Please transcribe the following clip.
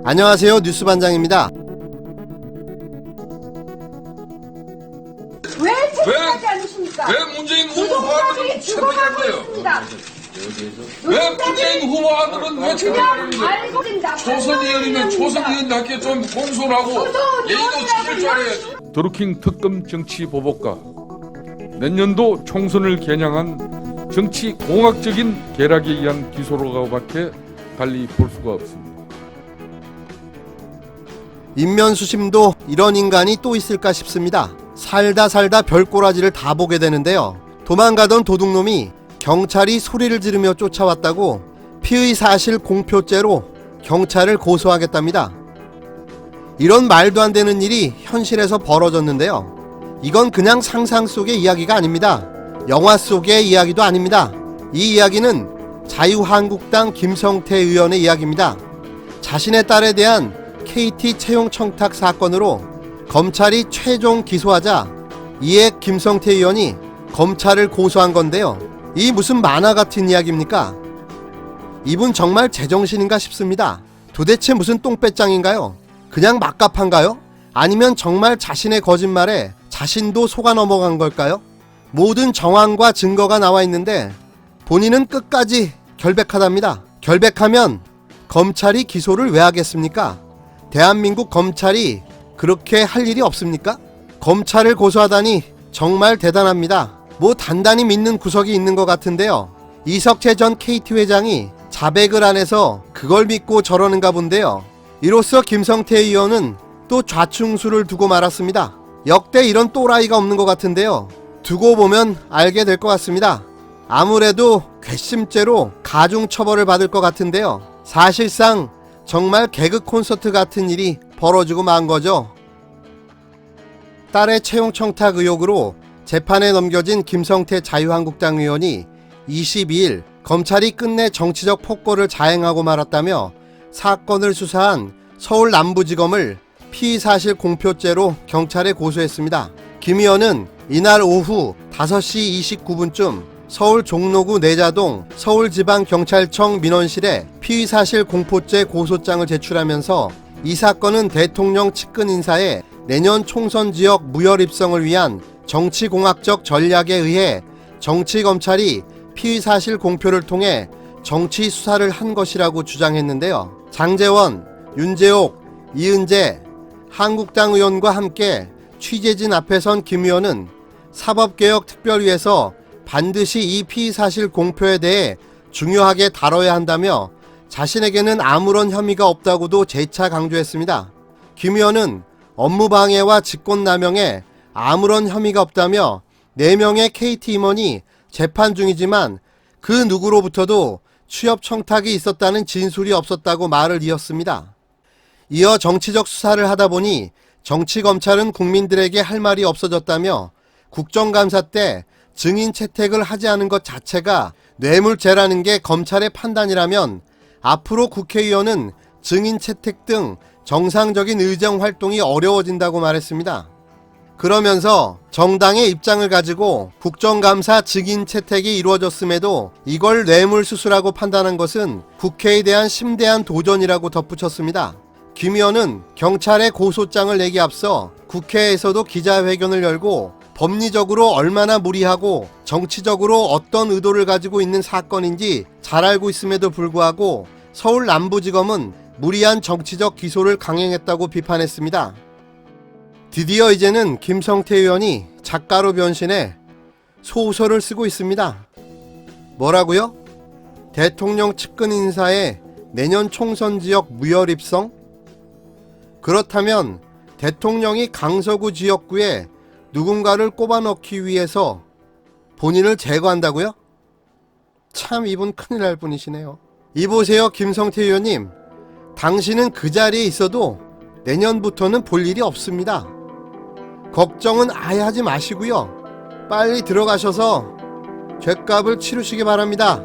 안녕하세요, 뉴스반장입니다. 왜 책임하지 않으십니까? 왜 문재인 후보 후보들은 죽어가고 책임을 있습니다. 왜 문재인 후보들은 왜 책임을 그냥 알고 있습니다. 초선 의원이면 초선 의원답게 좀 공손하고 예의도 지킬 줄 알아야지. 드루킹 특검 정치 보복과 내년도 총선을 겨냥한 정치 공학적인 계략에 의한 기소로밖에 달리 볼 수가 없습니다. 인면수심도 이런 인간이 또 있을까 싶습니다. 살다 별꼬라지를 다 보게 되는데요. 도망가던 도둑놈이 경찰이 소리를 지르며 쫓아왔다고 피의사실 공표죄로 경찰을 고소하겠답니다. 이런 말도 안 되는 일이 현실에서 벌어졌는데요. 이건 그냥 상상 속의 이야기가 아닙니다. 영화 속의 이야기도 아닙니다. 이 이야기는 자유한국당 김성태 의원의 이야기입니다. 자신의 딸에 대한 KT 채용 청탁 사건으로 검찰이 최종 기소하자 이에 김성태 의원이 검찰을 고소한 건데요. 이 무슨 만화 같은 이야기입니까? 이분 정말 제정신인가 싶습니다. 도대체 무슨 똥배짱인가요? 그냥 막갑한가요? 아니면 정말 자신의 거짓말에 자신도 속아 넘어간 걸까요? 모든 정황과 증거가 나와 있는데 본인은 끝까지 결백하답니다. 결백하면 검찰이 기소를 왜 하겠습니까? 대한민국 검찰이 그렇게 할 일이 없습니까? 검찰을 고소하다니 정말 대단합니다. 뭐 단단히 믿는 구석이 있는 것 같은데요. 이석채 전 KT 회장이 자백을 안 해서 그걸 믿고 저러는가 본데요. 이로써 김성태 의원은 또 좌충수를 두고 말았습니다. 역대 이런 또라이가 없는 것 같은데요. 두고 보면 알게 될 것 같습니다. 아무래도 괘씸죄로 가중처벌을 받을 것 같은데요. 사실상 정말 개그 콘서트 같은 일이 벌어지고 만 거죠. 딸의 채용 청탁 의혹으로 재판에 넘겨진 김성태 자유한국당 의원이 22일 검찰이 끝내 정치적 폭거를 자행하고 말았다며 사건을 수사한 서울 남부지검을 피의사실 공표죄로 경찰에 고소했습니다. 김 의원은 이날 오후 5시 29분쯤 서울 종로구 내자동 서울지방경찰청 민원실에 피의사실 공표죄 고소장을 제출하면서 이 사건은 대통령 측근 인사의 내년 총선 지역 무혈 입성을 위한 정치공학적 전략에 의해 정치검찰이 피의사실 공표를 통해 정치 수사를 한 것이라고 주장했는데요. 장제원, 윤재옥, 이은재, 한국당 의원과 함께 취재진 앞에 선 김 의원은 사법개혁특별위에서 반드시 이 피의사실 공표에 대해 중요하게 다뤄야 한다며 자신에게는 아무런 혐의가 없다고도 재차 강조했습니다. 김 의원은 업무방해와 직권남용에 아무런 혐의가 없다며 4명의 KT 임원이 재판 중이지만 그 누구로부터도 취업 청탁이 있었다는 진술이 없었다고 말을 이었습니다. 이어 정치적 수사를 하다 보니 정치검찰은 국민들에게 할 말이 없어졌다며 국정감사 때 증인 채택을 하지 않은 것 자체가 뇌물죄라는 게 검찰의 판단이라면 앞으로 국회의원은 증인 채택 등 정상적인 의정 활동이 어려워진다고 말했습니다. 그러면서 정당의 입장을 가지고 국정감사 증인 채택이 이루어졌음에도 이걸 뇌물수수라고 판단한 것은 국회에 대한 심대한 도전이라고 덧붙였습니다. 김 의원은 경찰에 고소장을 내기 앞서 국회에서도 기자회견을 열고 법리적으로 얼마나 무리하고 정치적으로 어떤 의도를 가지고 있는 사건인지 잘 알고 있음에도 불구하고 서울 남부지검은 무리한 정치적 기소를 강행했다고 비판했습니다. 드디어 이제는 김성태 의원이 작가로 변신해 소설을 쓰고 있습니다. 뭐라고요? 대통령 측근 인사의 내년 총선 지역 무혈 입성? 그렇다면 대통령이 강서구 지역구에 누군가를 꼽아넣기 위해서 본인을 제거한다고요? 참 이분 큰일 날 분이시네요. 이보세요, 김성태 의원님. 당신은 그 자리에 있어도 내년부터는 볼 일이 없습니다. 걱정은 아예 하지 마시고요. 빨리 들어가셔서 죗값을 치르시기 바랍니다.